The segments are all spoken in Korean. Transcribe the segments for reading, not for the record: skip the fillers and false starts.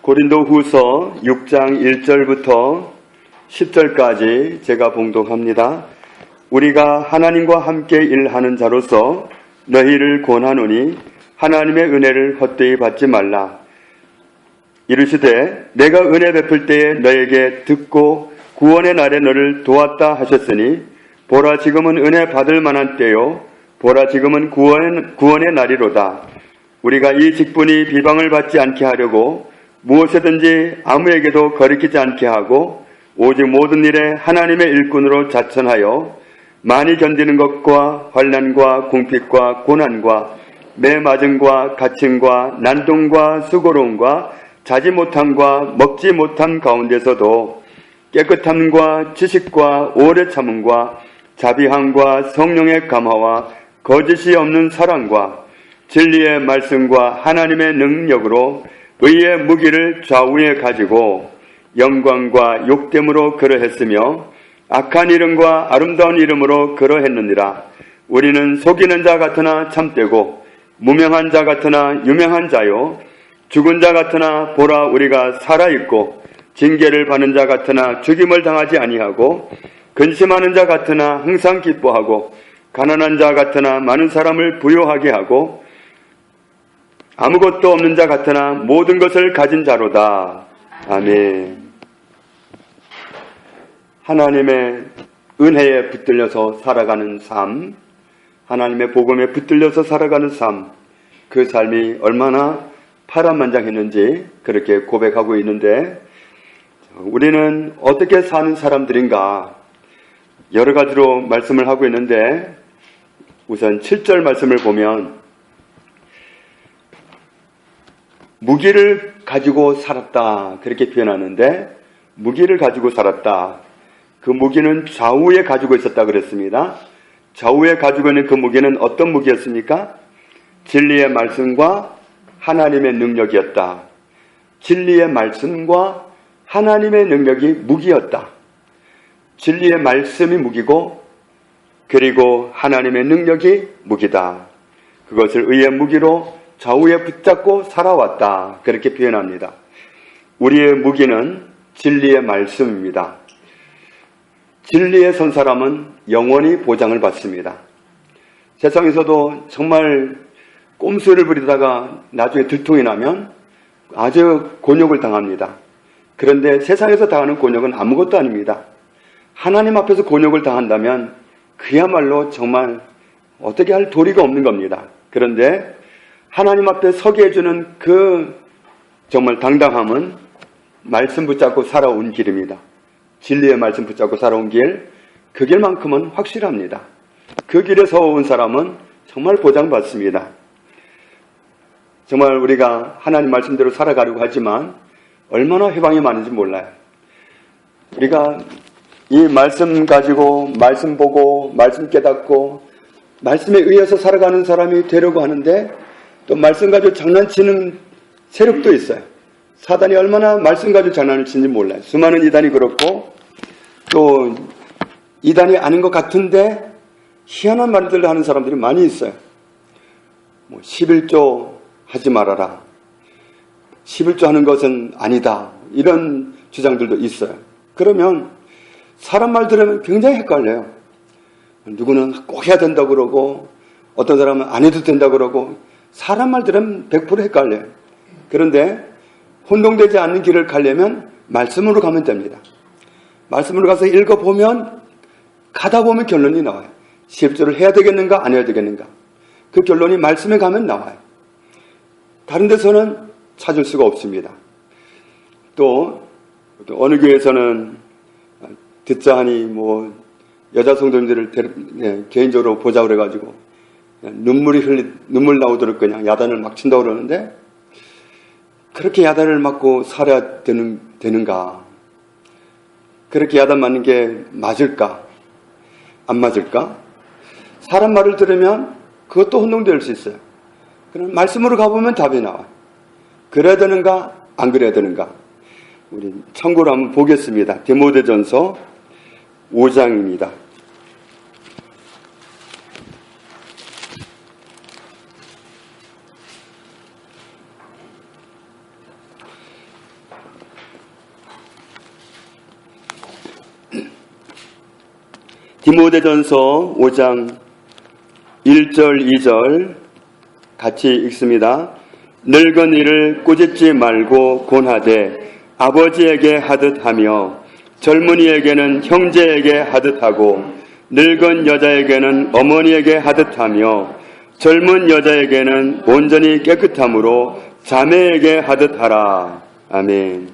고린도후서 6장 1절부터 10절까지 제가 봉독합니다. 우리가 하나님과 함께 일하는 자로서 너희를 권하노니 하나님의 은혜를 헛되이 받지 말라. 이르시되 내가 은혜 베풀 때에 너에게 듣고 구원의 날에 너를 도왔다 하셨으니 보라 지금은 은혜 받을 만한 때요 보라 지금은 구원의 날이로다. 우리가 이 직분이 비방을 받지 않게 하려고 무엇이든지 아무에게도 거리키지 않게 하고 오직 모든 일에 하나님의 일꾼으로 자천하여 많이 견디는 것과 환난과 궁핍과 고난과 매맞음과 갇힘과 난동과 수고로움과 자지 못함과 먹지 못함 가운데서도 깨끗함과 지식과 오래 참음과 자비함과 성령의 감화와 거짓이 없는 사랑과 진리의 말씀과 하나님의 능력으로 의의 무기를 좌우에 가지고 영광과 욕됨으로 그러했으며 악한 이름과 아름다운 이름으로 그러했느니라. 우리는 속이는 자 같으나 참되고 무명한 자 같으나 유명한 자요 죽은 자 같으나 보라 우리가 살아있고 징계를 받는 자 같으나 죽임을 당하지 아니하고 근심하는 자 같으나 항상 기뻐하고 가난한 자 같으나 많은 사람을 부요하게 하고 아무것도 없는 자 같으나 모든 것을 가진 자로다. 아멘. 하나님의 은혜에 붙들려서 살아가는 삶, 하나님의 복음에 붙들려서 살아가는 삶, 그 삶이 얼마나 파란만장했는지 그렇게 고백하고 있는데, 우리는 어떻게 사는 사람들인가 여러 가지로 말씀을 하고 있는데, 우선 7절 말씀을 보면 무기를 가지고 살았다 그렇게 표현하는데, 무기를 가지고 살았다. 그 무기는 좌우에 가지고 있었다 그랬습니다. 좌우에 가지고 있는 그 무기는 어떤 무기였습니까? 진리의 말씀과 하나님의 능력이었다. 진리의 말씀과 하나님의 능력이 무기였다. 진리의 말씀이 무기고 그리고 하나님의 능력이 무기다. 그것을 의의 무기로 좌우에 붙잡고 살아왔다. 그렇게 표현합니다. 우리의 무기는 진리의 말씀입니다. 진리에 선 사람은 영원히 보장을 받습니다. 세상에서도 정말 꼼수를 부리다가 나중에 들통이 나면 아주 곤욕을 당합니다. 그런데 세상에서 당하는 곤욕은 아무것도 아닙니다. 하나님 앞에서 곤욕을 당한다면 그야말로 정말 어떻게 할 도리가 없는 겁니다. 그런데 하나님 앞에 서게 해주는 그 정말 당당함은 말씀 붙잡고 살아온 길입니다. 진리의 말씀 붙잡고 살아온 길, 그 길만큼은 확실합니다. 그 길에 서온 사람은 정말 보장받습니다. 정말 우리가 하나님 말씀대로 살아가려고 하지만 얼마나 회방이 많은지 몰라요. 우리가 이 말씀 가지고 말씀 보고 말씀 깨닫고 말씀에 의해서 살아가는 사람이 되려고 하는데, 또 말씀 가지고 장난치는 세력도 있어요. 사단이 얼마나 말씀 가지고 장난을 치는지 몰라요. 수많은 이단이 그렇고 또 이단이 아닌 것 같은데 희한한 말들을 하는 사람들이 많이 있어요. 11조 하지 말아라. 11조 하는 것은 아니다. 이런 주장들도 있어요. 그러면 사람 말 들으면 굉장히 헷갈려요. 누구는 꼭 해야 된다고 그러고 어떤 사람은 안 해도 된다고 그러고 사람 말 들으면 100% 헷갈려요. 그런데 혼동되지 않는 길을 가려면 말씀으로 가면 됩니다. 말씀으로 가서 읽어보면 가다 보면 결론이 나와요. 10조를 해야 되겠는가 안 해야 되겠는가. 그 결론이 말씀에 가면 나와요. 다른 데서는 찾을 수가 없습니다. 또 어느 교회에서는 듣자 하니 여자 성도님들을 개인적으로 보자 그래가지고 눈물 나오도록 그냥 야단을 막 친다고 그러는데, 그렇게 야단을 맞고 살아야 되는가? 그렇게 야단 맞는 게 맞을까? 안 맞을까? 사람 말을 들으면 그것도 혼동될 수 있어요. 그럼 말씀으로 가보면 답이 나와요. 그래야 되는가? 안 그래야 되는가? 우리 참고로 한번 보겠습니다. 디모데전서 5장입니다. 디모데전서 5장 1절 2절 같이 읽습니다. 늙은 이를 꾸짖지 말고 권하되 아버지에게 하듯 하며 젊은이에게는 형제에게 하듯 하고 늙은 여자에게는 어머니에게 하듯 하며 젊은 여자에게는 온전히 깨끗함으로 자매에게 하듯 하라. 아멘.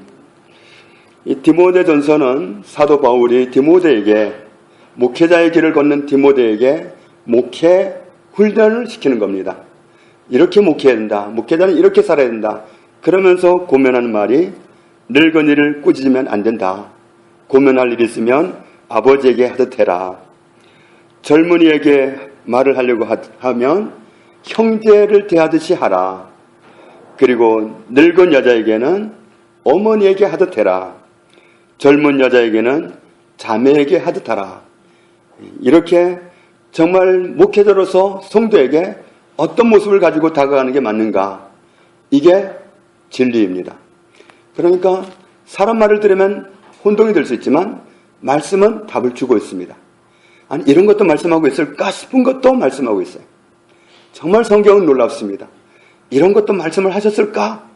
이 디모데전서는 사도 바울이 디모데에게, 목회자의 길을 걷는 디모데에게 목회 훈련을 시키는 겁니다. 이렇게 목회해야 된다. 목회자는 이렇게 살아야 된다. 그러면서 고면하는 말이 늙은이를 꾸짖으면 안 된다. 고면할 일이 있으면 아버지에게 하듯 해라. 젊은이에게 말을 하려고 하면 형제를 대하듯이 하라. 그리고 늙은 여자에게는 어머니에게 하듯 해라. 젊은 여자에게는 자매에게 하듯 하라. 이렇게 정말 목회자로서 성도에게 어떤 모습을 가지고 다가가는 게 맞는가? 이게 진리입니다. 그러니까 사람 말을 들으면 혼동이 될 수 있지만 말씀은 답을 주고 있습니다. 아니, 이런 것도 말씀하고 있을까 싶은 것도 말씀하고 있어요. 정말 성경은 놀랍습니다. 이런 것도 말씀을 하셨을까?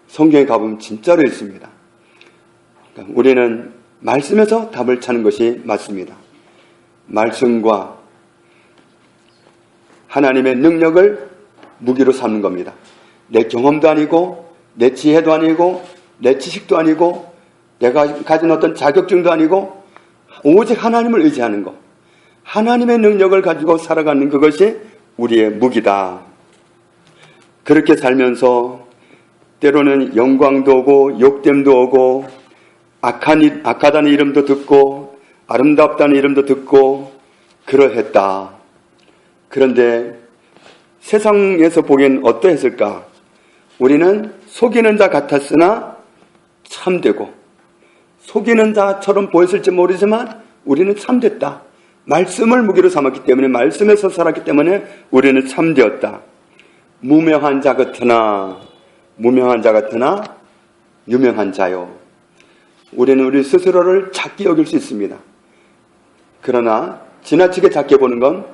성경에 가보면 진짜로 있습니다. 그러니까 우리는 말씀에서 답을 찾는 것이 맞습니다. 말씀과 하나님의 능력을 무기로 삼는 겁니다. 내 경험도 아니고 내 지혜도 아니고 내 지식도 아니고 내가 가진 어떤 자격증도 아니고 오직 하나님을 의지하는 것, 하나님의 능력을 가지고 살아가는 그것이 우리의 무기다. 그렇게 살면서 때로는 영광도 오고 욕됨도 오고 악하다는 이름도 듣고 아름답다는 이름도 듣고 그러했다. 그런데 세상에서 보기엔 어떠했을까? 우리는 속이는 자 같았으나 참되고, 속이는 자처럼 보였을지 모르지만 우리는 참됐다. 말씀을 무기로 삼았기 때문에, 말씀에서 살았기 때문에 우리는 참되었다. 무명한 자 같으나 유명한 자요. 우리는 우리 스스로를 작게 여길 수 있습니다. 그러나 지나치게 작게 보는 건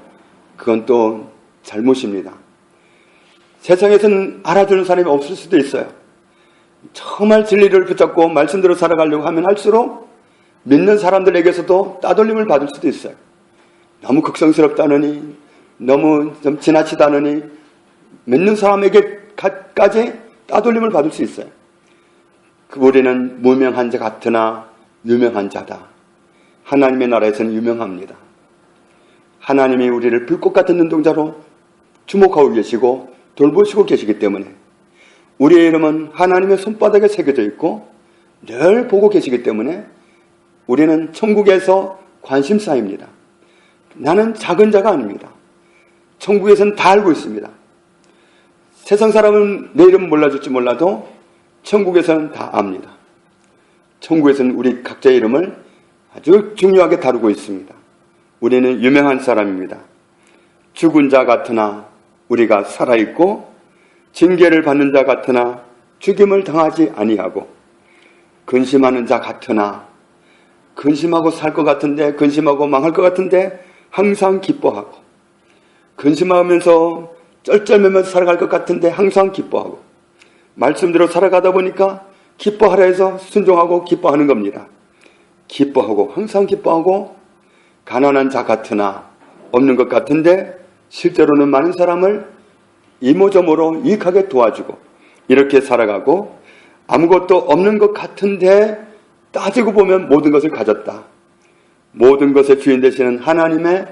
그건 또 잘못입니다. 세상에서는 알아주는 사람이 없을 수도 있어요. 정말 진리를 붙잡고 말씀대로 살아가려고 하면 할수록 믿는 사람들에게서도 따돌림을 받을 수도 있어요. 너무 극성스럽다느니, 너무 좀 지나치다느니 믿는 사람에게까지 따돌림을 받을 수 있어요. 우리는 무명한 자 같으나 유명한 자다. 하나님의 나라에서는 유명합니다. 하나님이 우리를 불꽃 같은 눈동자로 주목하고 계시고 돌보시고 계시기 때문에 우리의 이름은 하나님의 손바닥에 새겨져 있고 늘 보고 계시기 때문에 우리는 천국에서 관심사입니다. 나는 작은 자가 아닙니다. 천국에서는 다 알고 있습니다. 세상 사람은 내 이름 몰라줄지 몰라도 천국에서는 다 압니다. 천국에서는 우리 각자의 이름을 아주 중요하게 다루고 있습니다. 우리는 유명한 사람입니다. 죽은 자 같으나 우리가 살아있고 징계를 받는 자 같으나 죽임을 당하지 아니하고 근심하는 자 같으나 근심하고 살 것 같은데 근심하고 망할 것 같은데 항상 기뻐하고 근심하면서 쩔쩔매면서 살아갈 것 같은데 항상 기뻐하고 말씀대로 살아가다 보니까 기뻐하라 해서 순종하고 기뻐하는 겁니다. 기뻐하고 항상 기뻐하고 가난한 자 같으나 없는 것 같은데 실제로는 많은 사람을 이모저모로 유익하게 도와주고 이렇게 살아가고 아무것도 없는 것 같은데 따지고 보면 모든 것을 가졌다. 모든 것의 주인 되시는 하나님의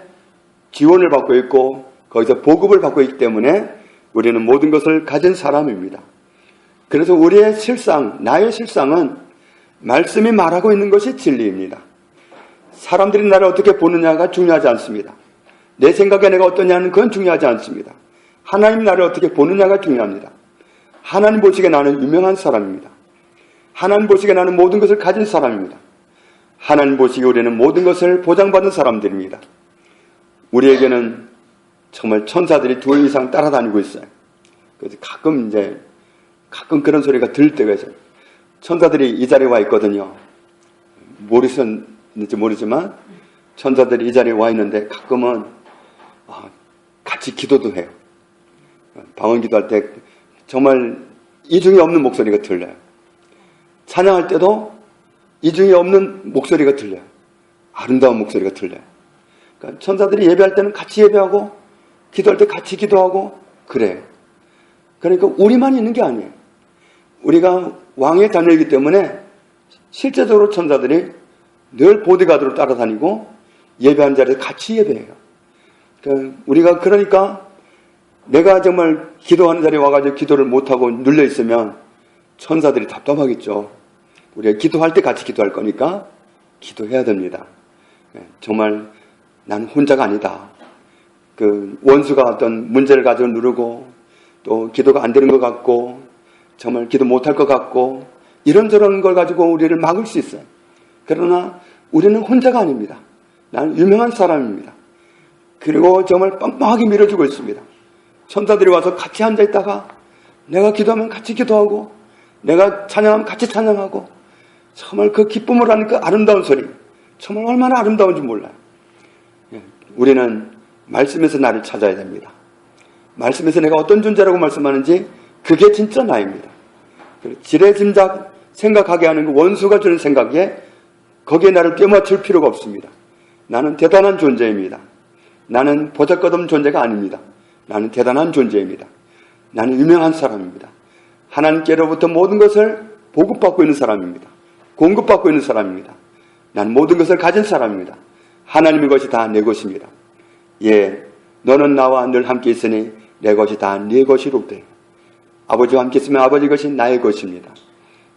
지원을 받고 있고 거기서 보급을 받고 있기 때문에 우리는 모든 것을 가진 사람입니다. 그래서 우리의 실상, 나의 실상은 말씀이 말하고 있는 것이 진리입니다. 사람들이 나를 어떻게 보느냐가 중요하지 않습니다. 내 생각에 내가 어떠냐는 그건 중요하지 않습니다. 하나님 나를 어떻게 보느냐가 중요합니다. 하나님 보시기에 나는 유명한 사람입니다. 하나님 보시기에 나는 모든 것을 가진 사람입니다. 하나님 보시기에 우리는 모든 것을 보장받은 사람들입니다. 우리에게는 정말 천사들이 2 이상 따라다니고 있어요. 그래서 가끔 그런 소리가 들을 때가 있어요. 천사들이 이 자리에 와 있거든요. 모르셨는지 모르지만 천사들이 이 자리에 와 있는데 가끔은 같이 기도도 해요. 방언 기도할 때 정말 이중에 없는 목소리가 들려요. 찬양할 때도 이중에 없는 목소리가 들려요. 아름다운 목소리가 들려요. 그러니까 천사들이 예배할 때는 같이 예배하고 기도할 때 같이 기도하고 그래요. 그러니까 우리만 있는 게 아니에요. 우리가 왕의 자녀이기 때문에 실제적으로 천사들이 늘 보디가드로 따라다니고 예배한 자리에서 같이 예배해요. 그러니까 내가 정말 기도하는 자리에 와가지고 기도를 못하고 눌려있으면 천사들이 답답하겠죠. 우리가 기도할 때 같이 기도할 거니까 기도해야 됩니다. 정말 나는 혼자가 아니다. 원수가 어떤 문제를 가지고 누르고 또 기도가 안 되는 것 같고 정말 기도 못할 것 같고 이런저런 걸 가지고 우리를 막을 수 있어요. 그러나 우리는 혼자가 아닙니다. 나는 유명한 사람입니다. 그리고 정말 빵빵하게 밀어주고 있습니다. 천사들이 와서 같이 앉아있다가 내가 기도하면 같이 기도하고 내가 찬양하면 같이 찬양하고 정말 그 기쁨을 하는 그 아름다운 소리 정말 얼마나 아름다운지 몰라요. 우리는 말씀에서 나를 찾아야 됩니다. 말씀에서 내가 어떤 존재라고 말씀하는지 그게 진짜 나입니다. 지레짐작 생각하게 하는 그 원수가 주는 생각에 거기에 나를 껴맞출 필요가 없습니다. 나는 대단한 존재입니다. 나는 보잘것없는 존재가 아닙니다. 나는 대단한 존재입니다. 나는 유명한 사람입니다. 하나님께로부터 모든 것을 보급받고 있는 사람입니다. 공급받고 있는 사람입니다. 나는 모든 것을 가진 사람입니다. 하나님의 것이 다 내 것입니다. 예, 너는 나와 늘 함께 있으니 내 것이 다 네 것이로되 아버지와 함께 있으면 아버지 것이 나의 것입니다.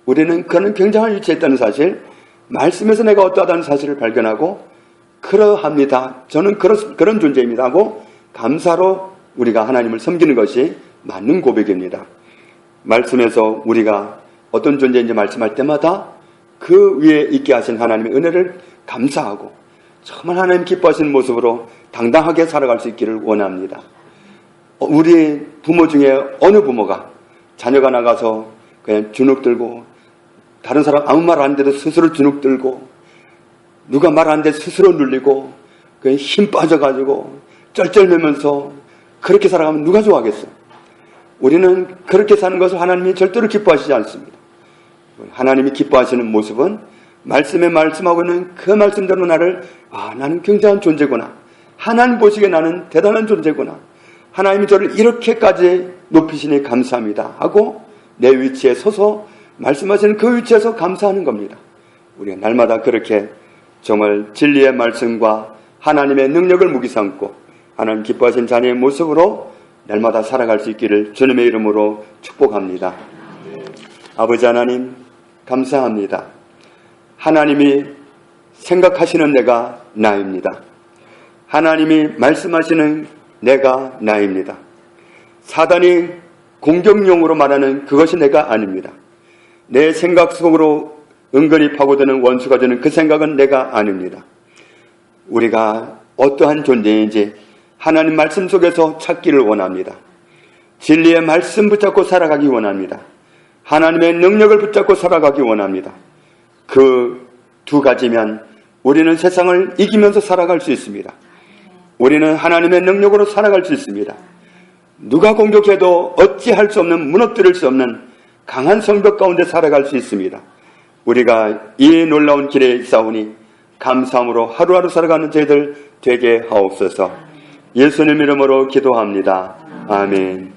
우리는 그는 굉장한 위치에 있다는 사실, 말씀에서 내가 어떠하다는 사실을 발견하고 그러합니다. 저는 그런 존재입니다 하고 감사로 우리가 하나님을 섬기는 것이 맞는 고백입니다. 말씀에서 우리가 어떤 존재인지 말씀할 때마다 그 위에 있게 하신 하나님의 은혜를 감사하고 정말 하나님 기뻐하시는 모습으로 당당하게 살아갈 수 있기를 원합니다. 우리 부모 중에 어느 부모가 자녀가 나가서 그냥 주눅 들고 다른 사람 아무 말 안 돼도 스스로 주눅 들고 누가 말 안 돼 스스로 눌리고 그냥 힘 빠져가지고 쩔쩔매면서 그렇게 살아가면 누가 좋아하겠어요? 우리는 그렇게 사는 것을 하나님이 절대로 기뻐하시지 않습니다. 하나님이 기뻐하시는 모습은 말씀에 말씀하고 있는 그 말씀대로 나를 나는 굉장한 존재구나. 하나님 보시기에 나는 대단한 존재구나. 하나님이 저를 이렇게까지 높이시니 감사합니다 하고 내 위치에 서서 말씀하시는 그 위치에서 감사하는 겁니다. 우리가 날마다 그렇게 정말 진리의 말씀과 하나님의 능력을 무기 삼고 하나님 기뻐하신 자녀의 모습으로 날마다 살아갈 수 있기를 주님의 이름으로 축복합니다. 아버지 하나님 감사합니다. 하나님이 생각하시는 내가 나입니다. 하나님이 말씀하시는 내가 나입니다. 사단이 공격용으로 말하는 그것이 내가 아닙니다. 내 생각 속으로 은근히 파고드는 원수가 주는 그 생각은 내가 아닙니다. 우리가 어떠한 존재인지 하나님 말씀 속에서 찾기를 원합니다. 진리의 말씀 붙잡고 살아가기 원합니다. 하나님의 능력을 붙잡고 살아가기 원합니다. 그 두 가지면 우리는 세상을 이기면서 살아갈 수 있습니다. 우리는 하나님의 능력으로 살아갈 수 있습니다. 누가 공격해도 어찌할 수 없는, 무너뜨릴 수 없는 강한 성벽 가운데 살아갈 수 있습니다. 우리가 이 놀라운 길에 있사오니 감사함으로 하루하루 살아가는 저희들 되게 하옵소서. 예수님 이름으로 기도합니다. 아멘.